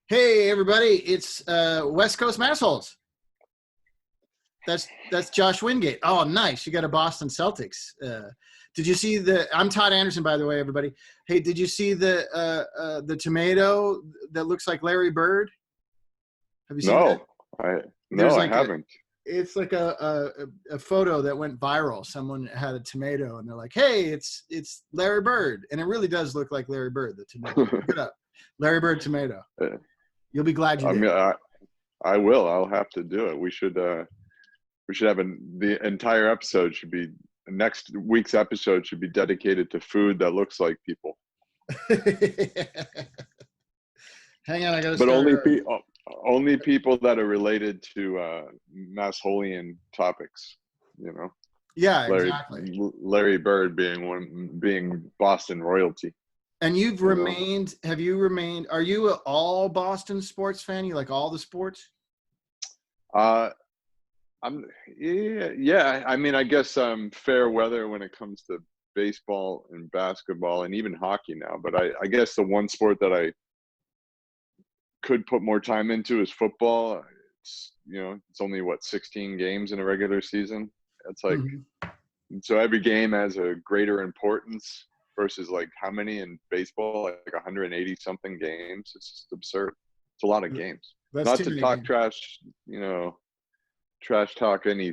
Hey everybody, it's West Coast Massholes. That's Josh Wingate. Oh, nice. You got a Boston Celtics. Did you see I'm Todd Anderson, by the way, everybody. Hey, did you see the tomato that looks like Larry Bird? Have you seen that? No, I There's no, I like haven't. it's like a photo that went viral. Someone had a tomato and they're like, "Hey, it's Larry Bird," and it really does look like Larry Bird, the tomato. Look it up, Larry Bird tomato. You'll be glad you I did. mean, I will. I'll have to do it. We should have the entire episode should be next week's episode should be dedicated to food that looks like people, Hang on, I gotta but start. only people that are related to Massholian topics. You know, Yeah, Larry exactly. Larry Bird being Boston royalty. And you've You know. remained. Have you remained? Are you an all Boston sports fan? You like all the sports? Uh, I'm yeah. I mean, I guess fair weather when it comes to baseball and basketball and even hockey now. But I guess the one sport that I could put more time into is football. It's only what 16 games in a regular season. It's like Mhm. so every game has a greater importance versus like how many in baseball, like 180 something games. It's just absurd. It's a lot of games. That's Not too to many talk games. trash talk any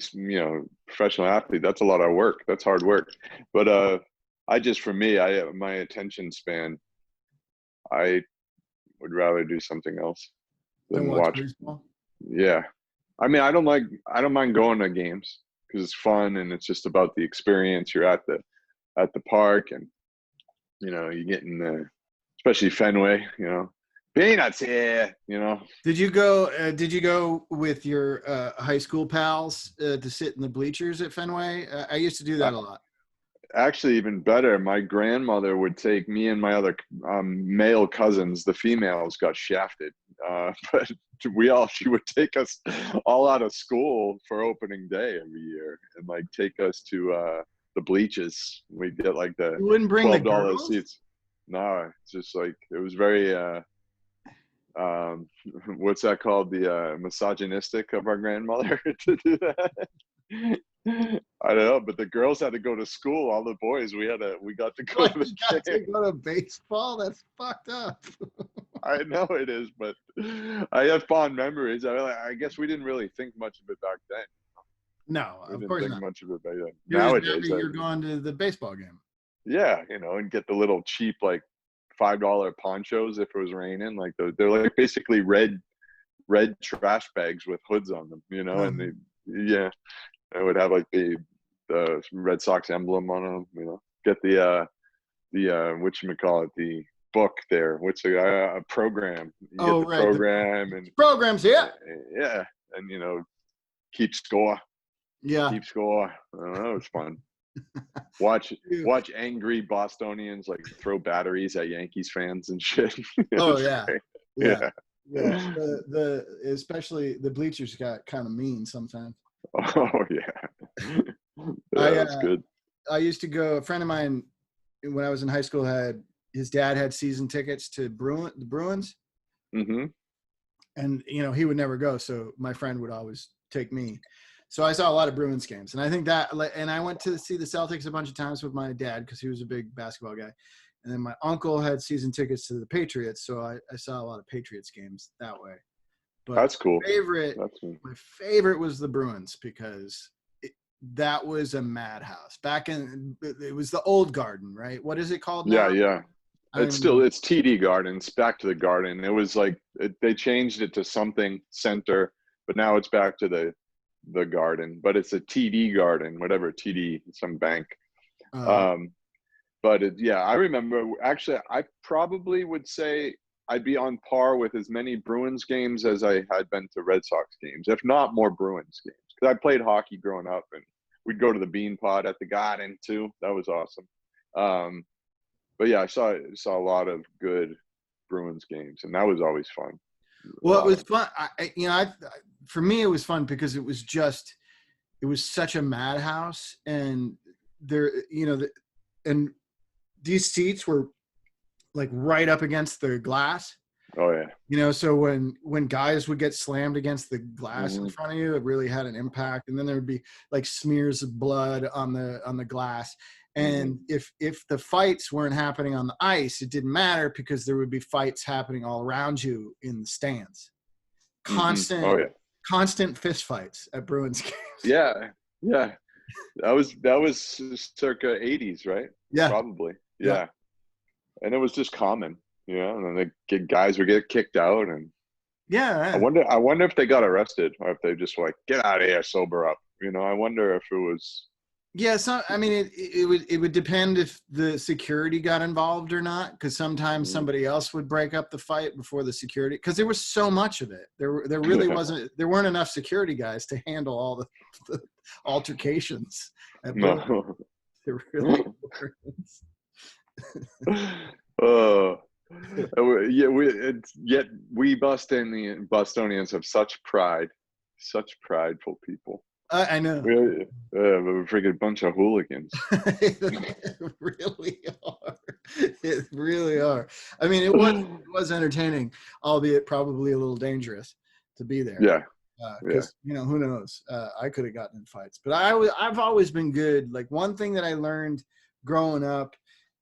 professional athlete. That's a lot of work. That's hard work. But I just for me, I my attention span, I would rather do something else Then than watch watch. baseball. Yeah, I mean, I don't mind going to games because it's fun and it's just about the experience. You're at the park and you get in the especially Fenway. Peanuts here. Did you go? Did you go with your high school pals to sit in the bleachers at Fenway? I used to do that a lot. Actually, even better, my grandmother would take me and my other male cousins. The females got shafted, but she would take us all out of school for opening day every year and like take us to the bleachers. We'd get like the You wouldn't bring the $12 girls? seats. No, it's just like it was very um, what's that called? The misogynistic of our grandmother to do that. I don't know, but the girls had to go to school. All the boys, we got to go Like to you got the to go to baseball? That's fucked up. I know it is, but I have fond memories. I guess we didn't really think much of it back then. No, We of didn't course think not. much of it back then. You're just Nowadays, happy you're going to the baseball game. yeah, and get the little cheap like $5 ponchos if it was raining. Like they're like basically red trash bags with hoods on them, and Mhm. yeah, I would have like the Red Sox emblem on them. Get the whatchamacallit, the book there. What's a program? You get Oh, the right. The program and programs here. yeah, and keep score, Yeah. keep score. I don't know, it's fun. Watch Yeah. watch angry Bostonians like throw batteries at Yankees fans and shit. It Oh was yeah. great. Yeah. Yeah. Yeah. The especially the bleachers got kind of mean sometimes. Oh yeah. I Yeah, that's good. I used to go. A friend of mine when I was in high school had his dad had season tickets to the Bruins, Hmm. and he would never go. So my friend would always take me. So I saw a lot of Bruins games, and I think that, and I went to see the Celtics a bunch of times with my dad because he was a big basketball guy. And then my uncle had season tickets to the Patriots, so I saw a lot of Patriots games that way. But That's cool. favorite, That's cool. my favorite was the Bruins because that was a madhouse. Back in, it was the old Garden, right? What is it called Yeah, now? yeah. I don't It's even know. still it's TD Gardens, back to the Garden. It was like they changed it to something center, but now it's back to the Garden. But it's a TD Garden, whatever TD, some bank. Uh, Um, but yeah, I remember. Actually, I probably would say I'd be on par with as many Bruins games as I had been to Red Sox games, if not more Bruins games. Because I played hockey growing up, and we'd go to the Bean Pod at the Garden too. That was awesome. Um, but yeah, I saw a lot of good Bruins games, and that was always fun. A well, it lot was of fun. For me, it was fun because it was such a madhouse, and there, and these seats were like right up against the glass. Oh yeah. You know, so when guys would get slammed against the glass in Mhm. front of you, it really had an impact. And then there would be like smears of blood on the glass. Mhm. And if the fights weren't happening on the ice, it didn't matter because there would be fights happening all around you in the stands. Mhm. Constant Oh yeah. constant fist fights at Bruins games. Yeah. Yeah. That was circa 80s, right? Yeah, Probably. yeah, Yeah. And it was just common, you know, and then guys would get kicked out, and I yeah. wonder I wonder if they got arrested, or if they just like, get out of here, sober up. You know, I wonder if it was. Yeah, so I mean, it would depend if the security got involved or not, because sometimes Mm. somebody else would break up the fight before the security, because there was so much of it. There really wasn't. There weren't enough security guys to handle all the altercations at Bruins. No. There really weren't. uh, yeah, yet we Bostonians have such pride, such prideful people. I know. We're a freaking bunch of hooligans. It really are. It really are. I mean, it was entertaining, albeit probably a little dangerous to be there. Yeah, yeah. Because who knows? I could have gotten in fights, but I've always been good. Like one thing that I learned growing up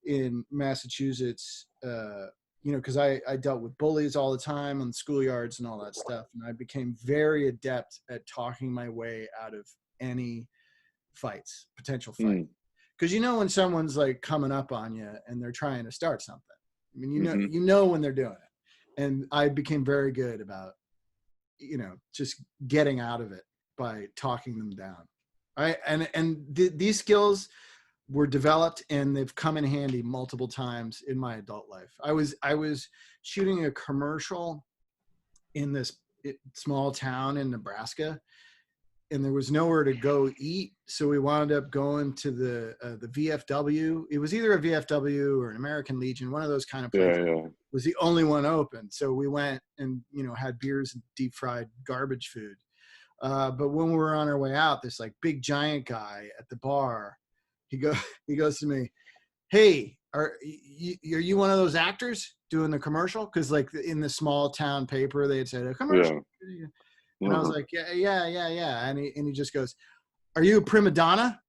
in Massachusetts, because I dealt with bullies all the time on schoolyards and all that stuff, and I became very adept at talking my way out of any potential fight. Mm, Because when someone's like coming up on you and they're trying to start something. I mean, hmm you know when they're doing it, and I became very good about just getting out of it by talking them down. These skills were developed and they've come in handy multiple times in my adult life. I was shooting a commercial in this small town in Nebraska, and there was nowhere to go eat, so we wound up going to the VFW. It was either a VFW or an American Legion, one of those kind of Yeah, places. yeah. Was the only one open, so we went and had beers and deep fried garbage food. But when we were on our way out, this like big giant guy at the bar, he goes to me, "Hey, are you one of those actors doing the commercial?" Because like in the small town paper, they had said a commercial. Yeah. And I was Uh-huh. like, yeah. And he just goes, "Are you a prima donna?"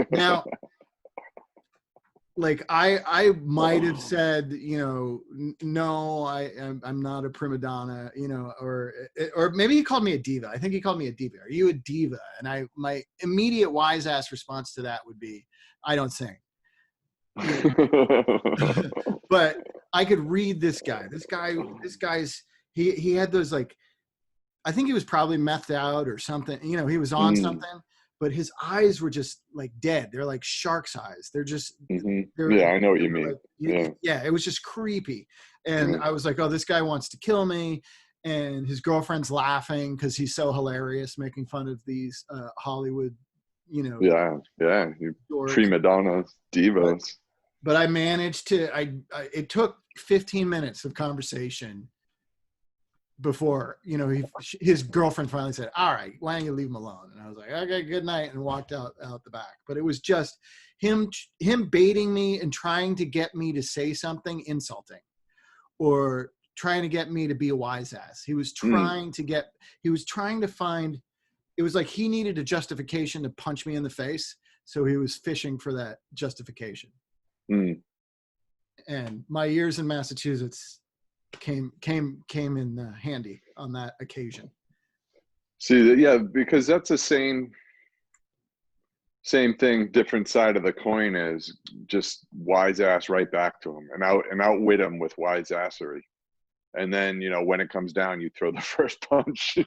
Now, like I might have said, no, I'm not a prima donna, or maybe he called me a diva. I think he called me a diva. Are you a diva? And my immediate wise ass response to that would be, I don't sing. But I could read this guy. This guy's he had those like, I think he was probably methed out or something. He was on Mm, something, but his eyes were just like dead. They're like shark's eyes. hmm. They're Yeah, I know what you like, mean. Yeah. yeah, it was just creepy. And Mm. I was like, oh, this guy wants to kill me. And his girlfriend's laughing because he's so hilarious, making fun of these Hollywood, Yeah, yeah. You dorks. prima donnas, But divas. but I managed to. It took 15 minutes of conversation before his girlfriend finally said, "All right, why don't you leave him alone?" And I was like, "Okay, good night," and walked out the back. But it was just him baiting me and trying to get me to say something insulting, or trying to get me to be a wise ass. He was Mm, trying to find. It was like he needed a justification to punch me in the face, so he was fishing for that justification. mm. And my years in Massachusetts came in handy on that occasion. See, yeah, because that's the same thing, different side of the coin, is just wise ass right back to him and outwit him with wise assery. And then, when it comes down, you throw the first punch.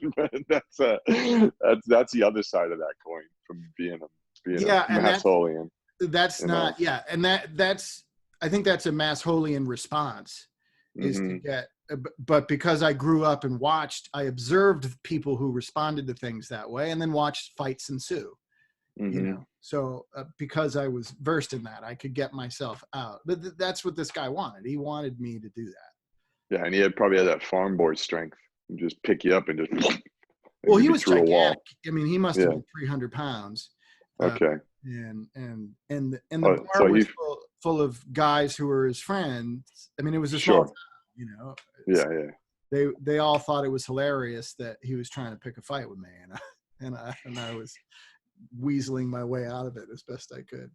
That's the other side of that coin from being a Yeah, and Massolian, that's you know. not, yeah, and that's I think that's a Massholian response, is to Hmm. get, but because I grew up and I observed people who responded to things that way, and then watched fights ensue. Hmm. So because I was versed in that, I could get myself out. But that's what this guy wanted. He wanted me to do that. Yeah, and he probably had that farm boy strength, and just pick you up and just Well, you'd he be was through a gigantic. wall. I mean, he must have Yeah. been 300 pounds. Uh, Okay. and the Oh, bar so was full of guys who were his friends. I mean, it was a small town. sure. You know, Yeah, yeah. they all thought it was hilarious that he was trying to pick a fight with me, and I was weaseling my way out of it as best I could.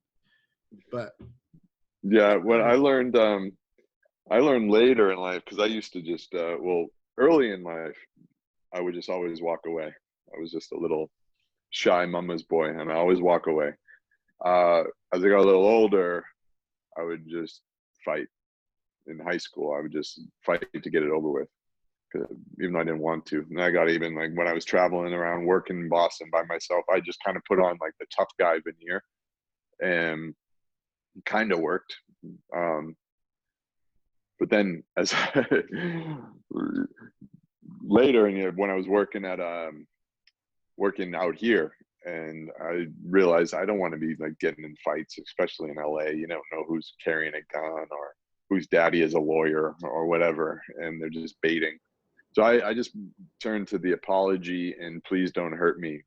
But Yeah, what I learned later in life, because I used to just well, early in life, I would just always walk away. I was just a little shy mama's boy, and I always walk away. As I got a little older, I would just fight. In high school, I would just fight to get it over with, 'cause even though I didn't want to. And I got even like when I was traveling around working in Boston by myself, I just kind of put on like the tough guy veneer, and kind of worked. Um, but then as later in the, when I was working at working out here, and I realized I don't want to be like getting in fights, especially in LA. You don't know who's carrying a gun or whose daddy is a lawyer or whatever, and they're just baiting. So I just turned to the apology and please don't hurt me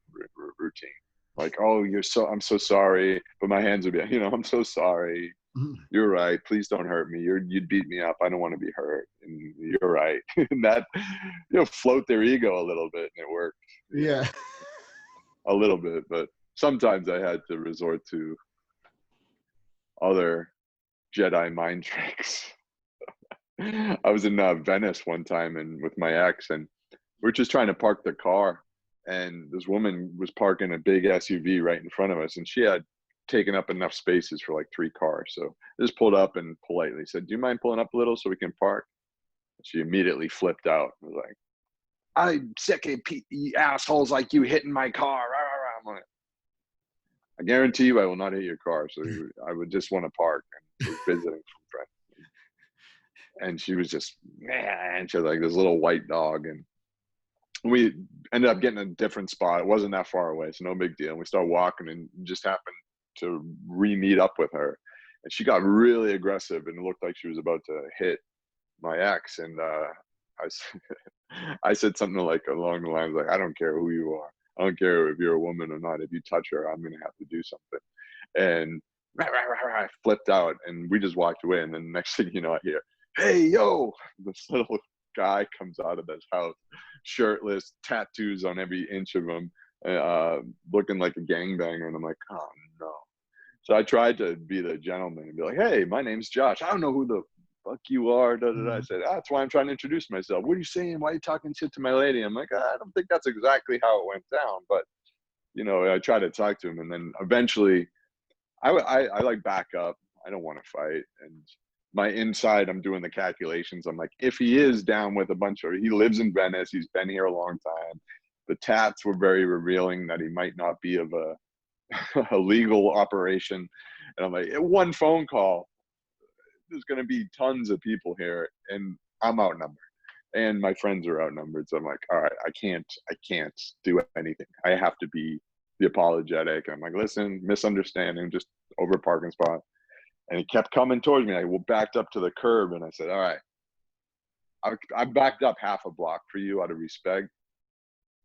routine. Like, oh, I'm so sorry, but my hands would be, I'm so sorry. You're right. Please don't hurt me. You'd beat me up. I don't want to be hurt. And you're right. And that, float their ego a little bit, and it worked. yeah. A little bit, but sometimes I had to resort to other Jedi mind tricks. I was in Venice one time and with my ex, and we were just trying to park the car, and this woman was parking a big SUV right in front of us, and she had taken up enough spaces for like 3 cars. So I just pulled up and politely said, "Do you mind pulling up a little so we can park?" And she immediately flipped out and was like, "I'm sick of assholes like you hitting my car." I'm like, "I guarantee you I will not hit your car. So I would just want to park," and was visiting from friends. And she was just, man, she had like this little white dog. And we ended up getting a different spot. It wasn't that far away, so no big deal. And we started walking and just happened to re-meet up with her. And she got really aggressive and it looked like she was about to hit my ex. And I said something like along the lines like, "I don't care who you are. I don't care if you're a woman or not. If you touch her, I'm going to have to do something." And I flipped out and we just walked away. And then the next thing you know, I hear, "Hey, yo," this little guy comes out of this house, shirtless, tattoos on every inch of him, looking like a gangbanger. And I'm like, oh no. So I tried to be the gentleman and be like, "Hey, my name's Josh. I don't know who the fuck you are." I said, "That's why I'm trying to introduce myself. What are you saying? Why are you talking shit to my lady?" I'm like, "I don't think that's exactly how it went down." But, I tried to talk to him. And then eventually I like back up. I don't want to fight. And my inside, I'm doing the calculations. I'm like, if he is down with he lives in Venice, he's been here a long time. The tats were very revealing that he might not be of a legal operation. And I'm like, one phone call, there's going to be tons of people here, and I'm outnumbered, and my friends are outnumbered. So I'm like, all right, I can't do anything. I have to be the apologetic. I'm like, "Listen, misunderstanding, just over a parking spot." And he kept coming towards me. I backed up to the curb and I said, "All right, I backed up half a block for you out of respect.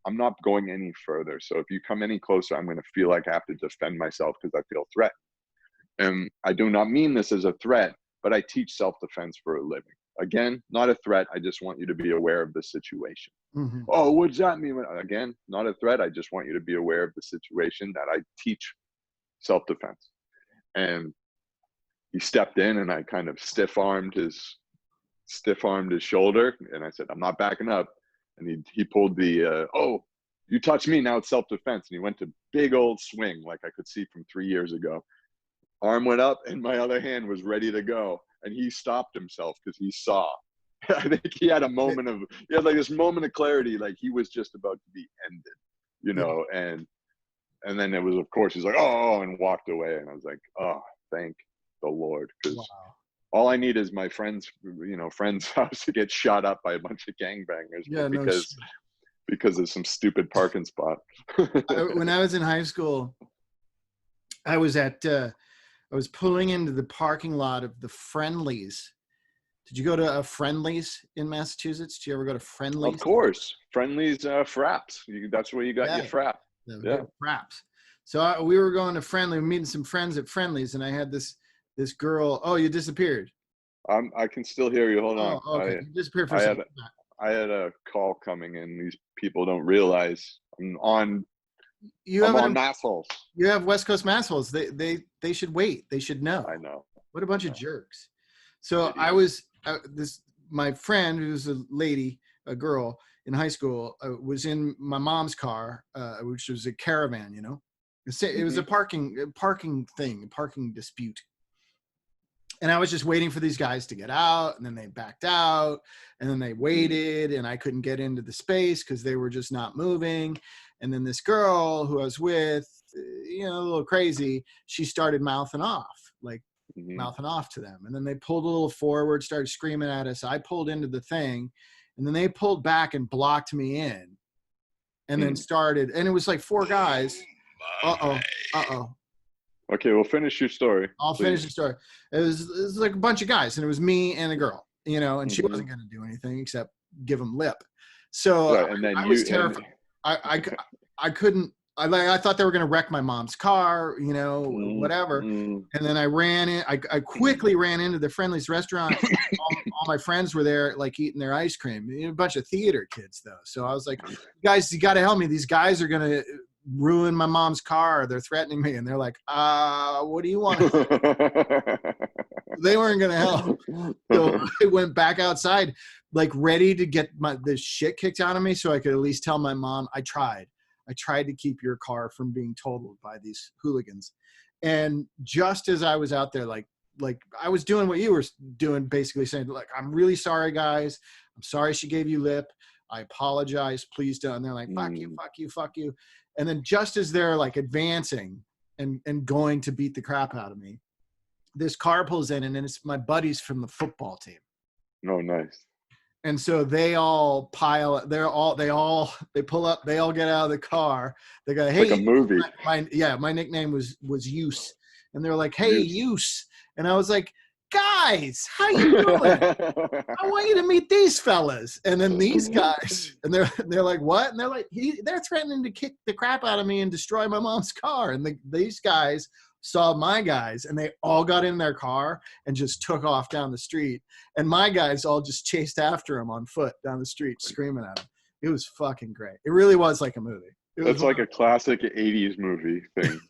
I'm not going any further. So if you come any closer, I'm going to feel like I have to defend myself because I feel threatened. And I do not mean this as a threat, but I teach self-defense for a living. Again, not a threat. I just want you to be aware of the situation." Mm-hmm. "Oh, what does that mean?" Again, not a threat. I just want you to be aware of the situation that I teach self-defense. And he stepped in and I kind of stiff-armed his shoulder. And I said, "I'm not backing up." And he pulled the, "Oh, you touch me, now it's self-defense." And he went to big old swing like I could see from 3 years ago. Arm went up and my other hand was ready to go. And he stopped himself because he saw. I think he had like this moment of clarity, like he was just about to be ended, and then it was, of course, he's like, "Oh," and walked away. And I was like, "Oh, thank the Lord." Because all I need is my friend's house to get shot up by a bunch of gangbangers. Yeah, because of some stupid parking spot. When I was in high school, I was pulling into the parking lot of the Friendlies. Did you go to a Friendlies in Massachusetts? Did you ever go to Friendlies? Of course. Friendlies, fraps. That's where you got your frap. Yeah. Fraps. So we were going to Friendly, meeting some friends at Friendlies, and I had this girl. Oh, you disappeared. I can still hear you. Hold on. Oh, okay. You disappeared for a I had second. I had a call coming in. These people don't realize You I'm have on an Massholes. you have West Coast Massholes. They should wait. They should know. I know. What a bunch of jerks. So I Idiots. was my friend who's a lady, a girl in high school, was in my mom's car, which was a caravan. You know, it was a parking dispute. And I was just waiting for these guys to get out, and then they backed out, and then they waited, and I couldn't get into the space because they were just not moving. And then this girl who I was with, a little crazy, she started mouthing off to them. And then they pulled a little forward, started screaming at us. I pulled into the thing, and then they pulled back and blocked me in, and then started, and it was like 4 guys. Uh-oh. Okay, well, finish your story. I'll finish the story. It was like a bunch of guys, and it was me and a girl, and she wasn't going to do anything except give them lip. So right, and then I was terrified. I couldn't. I thought they were going to wreck my mom's car, whatever. And then I ran in. I quickly ran into the Friendly's restaurant. all my friends were there, like eating their ice cream. A bunch of theater kids, though. So I was like, guys, you got to help me. These guys are going to ruin my mom's car. They're threatening me. And they're like, what do you want? They weren't going to help. So I went back outside, like ready to get the shit kicked out of me so I could at least tell my mom I tried to keep your car from being totaled by these hooligans. And just as I was out there, like I was doing what you were doing, basically saying, like, I'm really sorry, guys. I'm sorry she gave you lip. I apologize. Please don't. And they're like, fuck you, fuck you, fuck you. And then just as they're like advancing and going to beat the crap out of me, this car pulls in, and it's my buddies from the football team. Oh, nice. And so they all pile. They pull up. They all get out of the car. They go, "Hey, like a movie." My nickname was Use, and they're like, "Hey, Use," and I was like, "Guys, how you doing? I want you to meet these fellas." And then these guys, and they're like, "What?" And they're like, "They're threatening to kick the crap out of me and destroy my mom's car." And these guys saw my guys, and they all got in their car and just took off down the street. And my guys all just chased after them on foot down the street, screaming at them. It was fucking great. It really was like a movie. That's like a classic 80s movie thing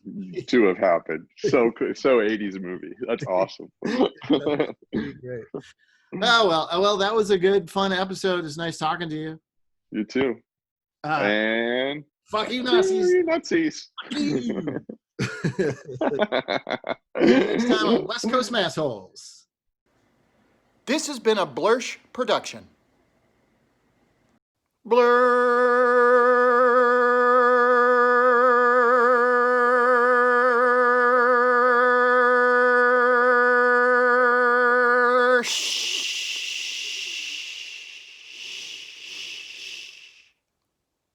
to have happened. So 80s movie. That's awesome. Great. Well, that was a good, fun episode. It's nice talking to you. You too. And fuck you, Nazis. Nazis. Fuck you. Next time on West Coast Massholes. This has been a Blursh production. Blursh.